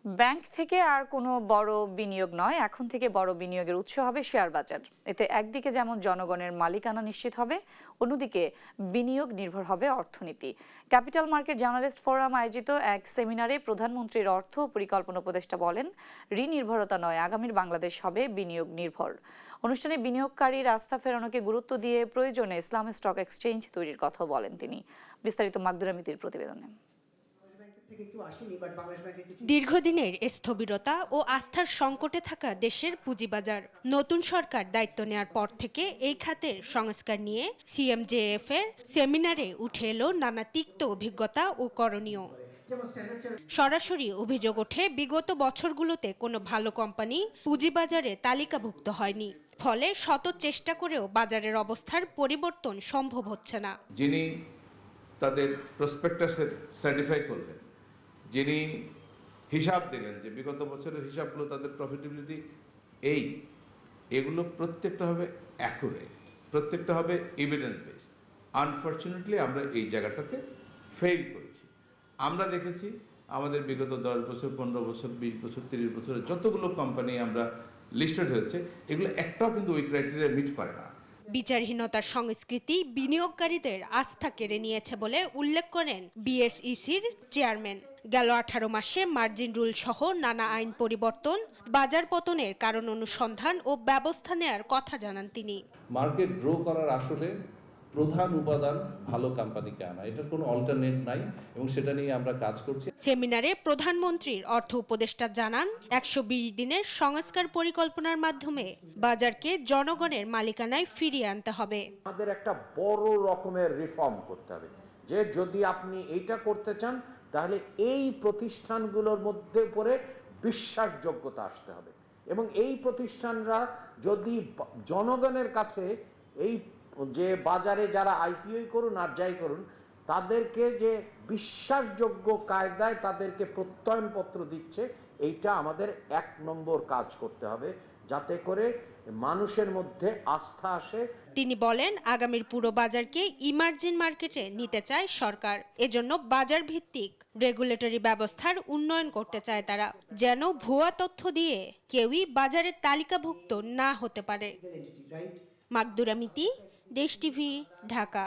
Bank থেকে আর কোনো বড় বিনিয়োগ নয়, এখন থেকে বড় বিনিয়োগের উৎস হবে শেয়ার বাজার। এতে একদিকে যেমন জনগণের মালিকানা নিশ্চিত হবে, অন্যদিকে বিনিয়োগ নির্ভর হবে অর্থনীতি। ক্যাপিটাল মার্কেট জার্নালিস্ট ফোরাম আয়োজিত এক সেমিনারে প্রধানমন্ত্রীর অর্থ পরিকল্পনা উপদেষ্টা বলেন, ঋণ নির্ভরতা নয়, আগামীর বাংলাদেশ হবে বিনিয়োগ নির্ভর। অনুষ্ঠানে বিনিয়োগকারীর আস্থা ফেরানোকে গুরুত্ব দিয়ে প্রয়োজনে ইসলামিক স্টক এক্সচেঞ্জ তৈরির কথা বলেন তিনি। বিস্তারিত মাকদুরা মিতির প্রতিবেদনে। দীর্ঘদিনের স্থবিরতা ও আস্থার সংকটে থাকা দেশের পুঁজিবাজার নতুন সরকার দায়িত্ব নেয়ার পর থেকে এই খাতের সংস্কার নিয়ে সিএমজেএফ এর সেমিনারে উঠে এলো নানা তিক্ত অভিজ্ঞতা ও করণীয়। সরাসরি অভিযোগ ওঠে, বিগত বছরগুলোতে কোনো ভালো কোম্পানি পুঁজিবাজারে তালিকাভুক্ত হয়নি, ফলে শত চেষ্টা করেও বাজারের অবস্থার পরিবর্তন সম্ভব হচ্ছে না। যিনি তাদের প্রসপেক্টাসের সার্টিফাই করলেন, যিনি হিসাব দিলেন যে বিগত বছরের হিসাবগুলো তাদের প্রফিটেবিলিটি এগুলো প্রত্যেকটা হবে অ্যাকুরেট, প্রত্যেকটা হবে এভিডেন্স বেসড। আনফর্চুনেটলি আমরা এই জায়গাটাতে ফেল করেছি। আমরা দেখেছি আমাদের বিগত 10 বছর, 15 বছর, 20 বছর, 30 বছরের যতগুলো কোম্পানি আমরা লিস্টেড হয়েছে, এগুলো একটাও কিন্তু ওই ক্রাইটেরিয়া মিট করে না। বিচারহীনতার সংস্কৃতি বিনিয়োগকারীদের আস্থা কেড়ে নিয়েছে বলে উল্লেখ করেন বিএসইসির চেয়ারম্যান। গেল 18 মাসে মার্জিন রুল সহ নানা আইন পরিবর্তন, বাজার পতনের কারণ অনুসন্ধান ও ব্যবস্থা নেয়ার কথা জানান তিনি। মার্কেট গ্রো করার আসলে প্রধান উপাদান ভালো কোম্পানিকে আনা, এটার কোনো অল্টারনেট নাই এবং সেটা নিয়ে আমরা কাজ করছি। সেমিনারে প্রধানমন্ত্রীর অর্থ উপদেষ্টা জানান, 120 দিনের সংস্কার পরিকল্পনার মাধ্যমে বাজারকে জনগণের মালিকানায় ফিরিয়ে আনতে হবে। আমাদের একটা বড় রকমের রিফর্ম করতে হবে, যে যদি আপনি এইটা করতে চান তাহলে এই প্রতিষ্ঠানগুলোর মধ্যে পড়ে বিশ্বাসযোগ্যতা আসতে হবে এবং এই প্রতিষ্ঠানরা যদি জনগণের কাছে এই যে বাজারে যারা আইপিও করুন আর যাই করুন, তাদেরকে যে বিশ্বাসযোগ্য কায়দায় তাদেরকে প্রত্যয়নপত্র দিচ্ছে, এইটা আমাদের 1 নম্বর কাজ করতে হবে, যাতে করে মানুষের মধ্যে আস্থা আসে। তিনি বলেন, আগামীর পুরো বাজারকে ইমার্জিং মার্কেটে নিতে চায় সরকার। এজন্য বাজার ভিত্তিক রেগুলেটরি ব্যবস্থার উন্নয়ন করতে চায় তারা, যেন ভুয়া তথ্য দিয়ে কেউই বাজারের তালিকাভুক্ত না হতে পারে। মাকদুরা মিতি, দেশ টিভি, ঢাকা।